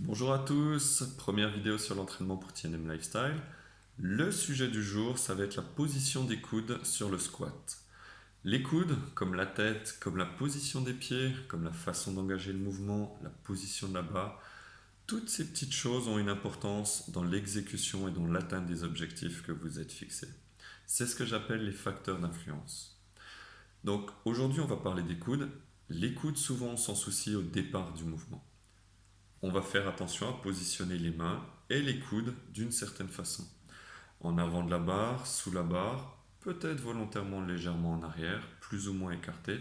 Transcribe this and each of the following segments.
Bonjour à tous, première vidéo sur l'entraînement pour TNM Lifestyle. Le sujet du jour, ça va être la position des coudes sur le squat. Les coudes, comme la tête, comme la position des pieds, comme la façon d'engager le mouvement, la position de la barre, toutes ces petites choses ont une importance dans l'exécution et dans l'atteinte des objectifs que vous êtes fixés. C'est ce que j'appelle les facteurs d'influence. Donc aujourd'hui, on va parler des coudes. Les coudes, souvent, on s'en soucie au départ du mouvement. On va faire attention à positionner les mains et les coudes d'une certaine façon. En avant de la barre, sous la barre, peut-être volontairement légèrement en arrière, plus ou moins écarté.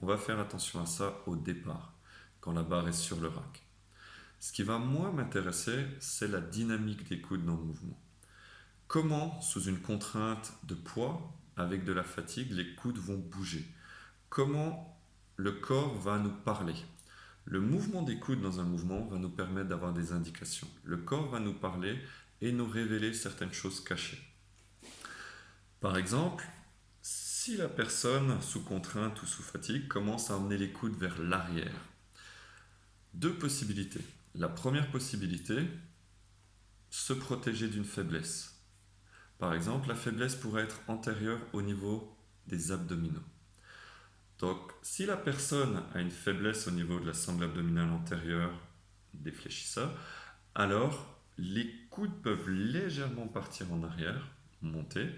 On va faire attention à ça au départ, quand la barre est sur le rack. Ce qui va moins m'intéresser, c'est la dynamique des coudes dans le mouvement. Comment, sous une contrainte de poids, avec de la fatigue, les coudes vont bouger? Comment le corps va nous parler? Le mouvement des coudes dans un mouvement va nous permettre d'avoir des indications. Le corps va nous parler et nous révéler certaines choses cachées. Par exemple, si la personne sous contrainte ou sous fatigue commence à emmener les coudes vers l'arrière, deux possibilités. La première possibilité, se protéger d'une faiblesse. Par exemple, la faiblesse pourrait être antérieure au niveau des abdominaux. Donc, si la personne a une faiblesse au niveau de la sangle abdominale antérieure défléchisseur, alors les coudes peuvent légèrement partir en arrière, monter,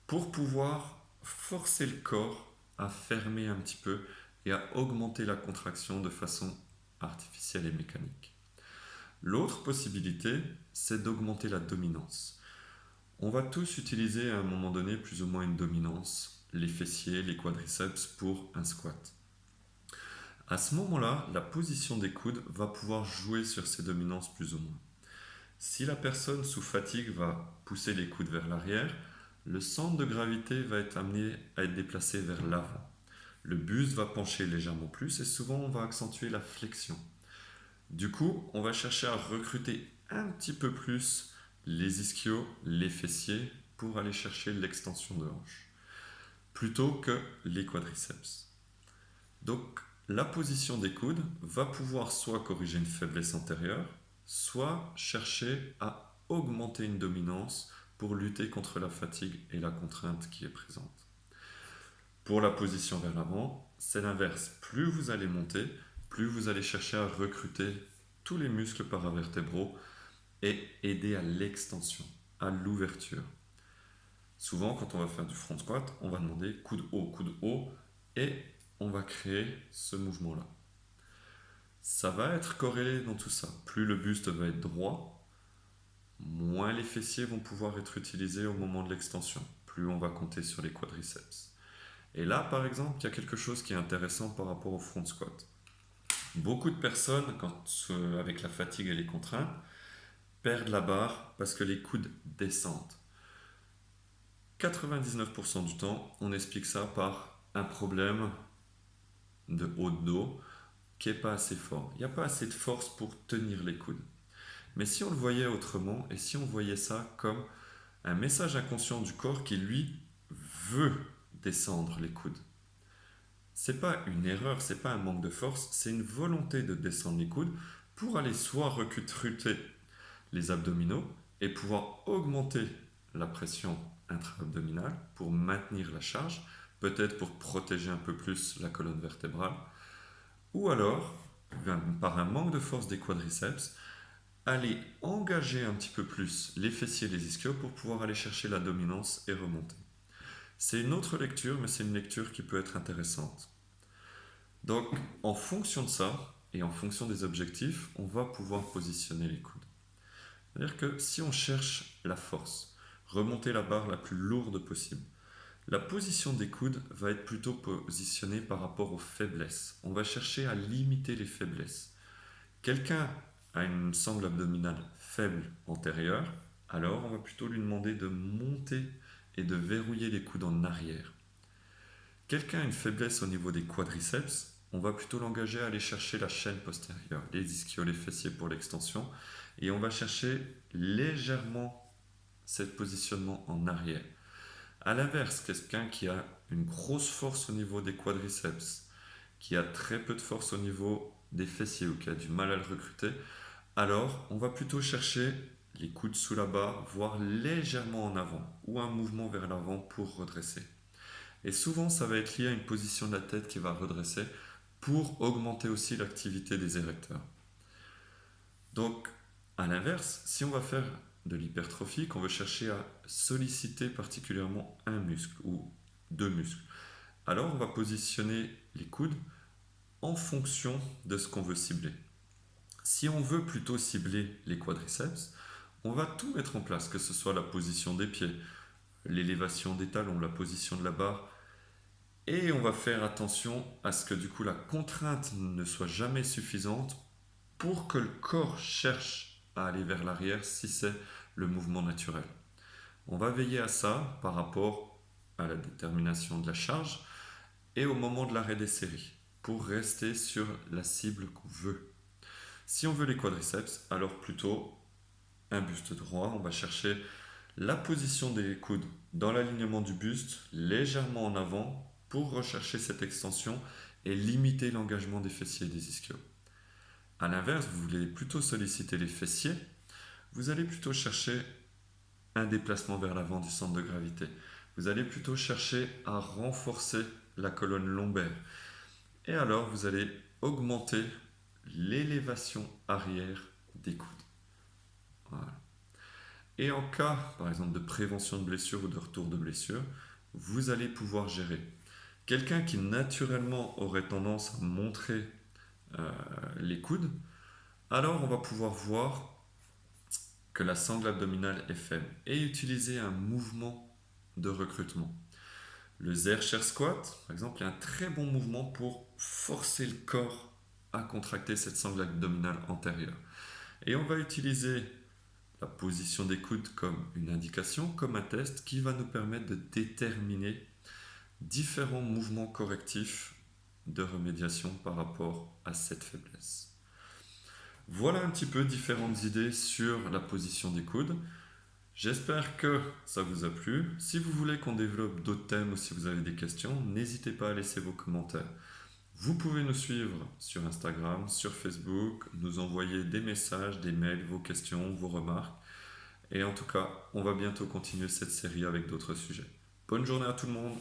pour pouvoir forcer le corps à fermer un petit peu et à augmenter la contraction de façon artificielle et mécanique. L'autre possibilité, c'est d'augmenter la dominance. On va tous utiliser à un moment donné plus ou moins une dominance, les fessiers, les quadriceps pour un squat. À ce moment-là, la position des coudes va pouvoir jouer sur ces dominances plus ou moins. Si la personne sous fatigue va pousser les coudes vers l'arrière, le centre de gravité va être amené à être déplacé vers l'avant. Le buste va pencher légèrement plus et souvent on va accentuer la flexion. Du coup, on va chercher à recruter un petit peu plus les ischios, les fessiers pour aller chercher l'extension de hanche plutôt que les quadriceps. Donc, la position des coudes va pouvoir soit corriger une faiblesse antérieure, soit chercher à augmenter une dominance pour lutter contre la fatigue et la contrainte qui est présente. Pour la position vers l'avant, c'est l'inverse. Plus vous allez monter, plus vous allez chercher à recruter tous les muscles paravertébraux et aider à l'extension, à l'ouverture. Souvent, quand on va faire du front squat, on va demander coude haut, et on va créer ce mouvement-là. Ça va être corrélé dans tout ça. Plus le buste va être droit, moins les fessiers vont pouvoir être utilisés au moment de l'extension. Plus on va compter sur les quadriceps. Et là, par exemple, il y a quelque chose qui est intéressant par rapport au front squat. Beaucoup de personnes, avec la fatigue et les contraintes, perdent la barre parce que les coudes descendent. 99% du temps, on explique ça par un problème de haut de dos qui n'est pas assez fort. Il n'y a pas assez de force pour tenir les coudes. Mais si on le voyait autrement, et si on voyait ça comme un message inconscient du corps qui, lui, veut descendre les coudes. C'est pas une erreur, c'est pas un manque de force, c'est une volonté de descendre les coudes pour aller soit recruter les abdominaux et pouvoir augmenter la pression intra-abdominale pour maintenir la charge, peut-être pour protéger un peu plus la colonne vertébrale, ou alors, par un manque de force des quadriceps, aller engager un petit peu plus les fessiers et les ischios pour pouvoir aller chercher la dominance et remonter. C'est une autre lecture, mais c'est une lecture qui peut être intéressante. Donc, en fonction de ça, et en fonction des objectifs, on va pouvoir positionner les coudes. C'est-à-dire que si on cherche la force, remonter la barre la plus lourde possible, la position des coudes va être plutôt positionnée par rapport aux faiblesses. On va chercher à limiter les faiblesses. Quelqu'un a une sangle abdominale faible antérieure, alors on va plutôt lui demander de monter et de verrouiller les coudes en arrière. Quelqu'un a une faiblesse au niveau des quadriceps, on va plutôt l'engager à aller chercher la chaîne postérieure, les ischios, les fessiers pour l'extension, et on va chercher légèrement ce positionnement en arrière. A l'inverse, quelqu'un qui a une grosse force au niveau des quadriceps, qui a très peu de force au niveau des fessiers ou qui a du mal à le recruter, Alors, on va plutôt chercher les coudes sous la barre, voire légèrement en avant, ou un mouvement vers l'avant pour redresser. Et souvent, ça va être lié à une position de la tête qui va redresser pour augmenter aussi l'activité des érecteurs. Donc, à l'inverse, si on va faire de l'hypertrophie, qu'on veut chercher à solliciter particulièrement un muscle ou deux muscles, alors on va positionner les coudes en fonction de ce qu'on veut cibler. Si on veut plutôt cibler les quadriceps, on va tout mettre en place, que ce soit la position des pieds, l'élévation des talons, la position de la barre, et on va faire attention à ce que du coup la contrainte ne soit jamais suffisante pour que le corps cherche à aller vers l'arrière si c'est le mouvement naturel. On va veiller à ça par rapport à la détermination de la charge et au moment de l'arrêt des séries pour rester sur la cible qu'on veut. Si on veut les quadriceps, alors plutôt un buste droit, on va chercher la position des coudes dans l'alignement du buste, légèrement en avant pour rechercher cette extension et limiter l'engagement des fessiers et des ischios. A l'inverse, vous voulez plutôt solliciter les fessiers, vous allez plutôt chercher un déplacement vers l'avant du centre de gravité. Vous allez plutôt chercher à renforcer la colonne lombaire. Et alors, vous allez augmenter l'élévation arrière des coudes. Voilà. Et en cas, par exemple, de prévention de blessure ou de retour de blessure, vous allez pouvoir gérer. Quelqu'un qui naturellement aurait tendance à montrer les coudes, alors on va pouvoir voir que la sangle abdominale est faible et utiliser un mouvement de recrutement. Le Zer Chair Squat, par exemple, est un très bon mouvement pour forcer le corps à contracter cette sangle abdominale antérieure. Et on va utiliser la position des coudes comme une indication, comme un test qui va nous permettre de déterminer différents mouvements correctifs de remédiation par rapport à cette faiblesse. Voilà un petit peu différentes idées sur la position des coudes. J'espère que ça vous a plu. Si vous voulez qu'on développe d'autres thèmes ou si vous avez des questions, n'hésitez pas à laisser vos commentaires. Vous pouvez nous suivre sur Instagram, sur Facebook, nous envoyer des messages, des mails, vos questions, vos remarques. Et en tout cas, on va bientôt continuer cette série avec d'autres sujets. Bonne journée à tout le monde!